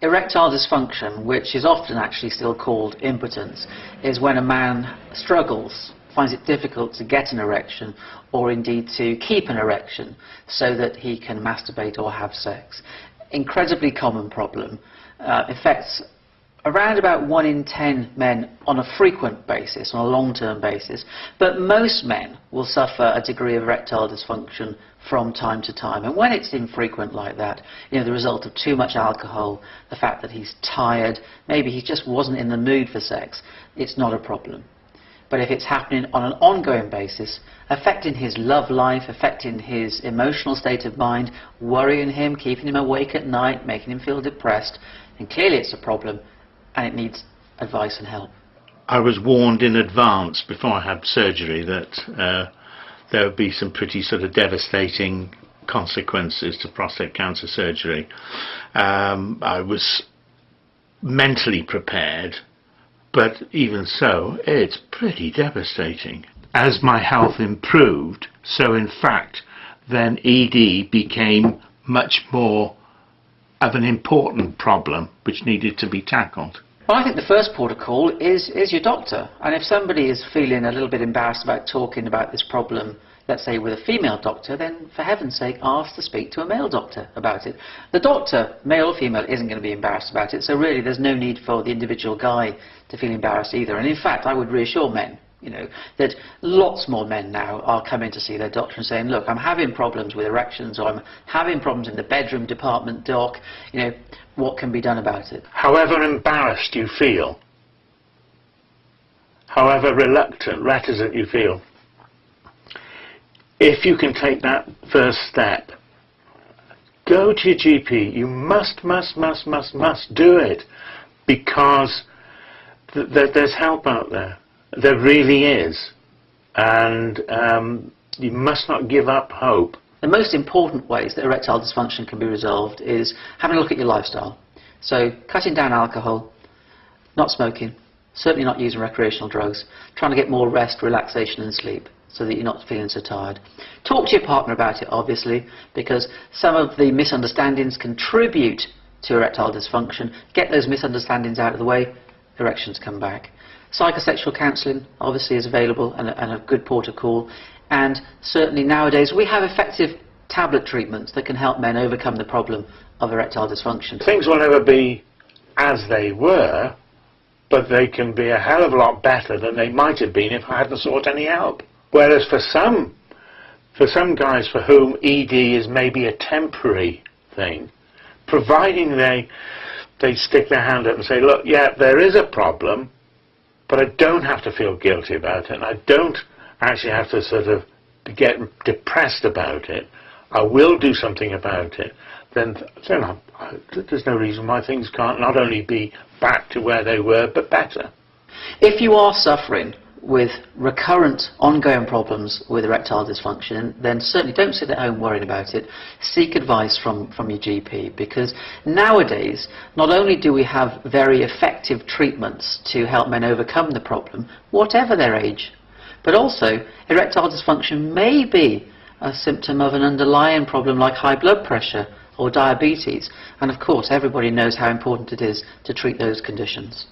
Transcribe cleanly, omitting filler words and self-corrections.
Erectile dysfunction, which is often actually still called impotence, is when a man struggles, finds it difficult to get an erection or indeed to keep an erection so that he can masturbate or have sex. Incredibly common problem. Affects around about 1 in 10 men on a frequent basis, on a long-term basis, but most men will suffer a degree of erectile dysfunction from time to time. And when it's infrequent like that, the result of too much alcohol, the fact that he's tired, maybe he just wasn't in the mood for sex, it's not a problem. But if it's happening on an ongoing basis, affecting his love life, affecting his emotional state of mind, worrying him, keeping him awake at night, making him feel depressed, then clearly it's a problem and it needs advice and help. I was warned in advance before I had surgery that there would be some pretty sort of devastating consequences to prostate cancer surgery. I was mentally prepared, but even so, it's pretty devastating. As my health improved, so in fact, then ED became much more of an important problem which needed to be tackled. Well, I think the first port of call is your doctor. And if somebody is feeling a little bit embarrassed about talking about this problem, let's say with a female doctor, then for heaven's sake ask to speak to a male doctor about it. The doctor, male or female, isn't going to be embarrassed about it, so really there's no need for the individual guy to feel embarrassed either. And in fact, I would reassure men, that lots more men now are coming to see their doctor and saying, look, I'm having problems with erections, or I'm having problems in the bedroom department, doc, what can be done about it? However embarrassed you feel, however reticent you feel, if you can take that first step, go to your GP. You must do it, because there's help out there. There really is. And you must not give up hope. The most important ways that erectile dysfunction can be resolved is having a look at your lifestyle. So cutting down alcohol, not smoking, certainly not using recreational drugs, trying to get more rest, relaxation and sleep so that you're not feeling so tired. Talk to your partner about it, obviously, because some of the misunderstandings contribute to erectile dysfunction. Get those misunderstandings out of the way, erections come back. Psychosexual counselling obviously is available and a good port of call. And certainly nowadays we have effective tablet treatments that can help men overcome the problem of erectile dysfunction. Things will never be as they were, but they can be a hell of a lot better than they might have been if I hadn't sought any help. Whereas for some guys for whom ED is maybe a temporary thing, providing they stick their hand up and say, look, yeah, there is a problem, but I don't have to feel guilty about it, and I don't actually have to sort of get depressed about it, I will do something about it, then there's no reason why things can't not only be back to where they were, but better. If you are suffering with recurrent, ongoing problems with erectile dysfunction, then certainly don't sit at home worrying about it. Seek advice from your GP, because nowadays, not only do we have very effective treatments to help men overcome the problem, whatever their age, but also erectile dysfunction may be a symptom of an underlying problem like high blood pressure or diabetes. And of course, everybody knows how important it is to treat those conditions.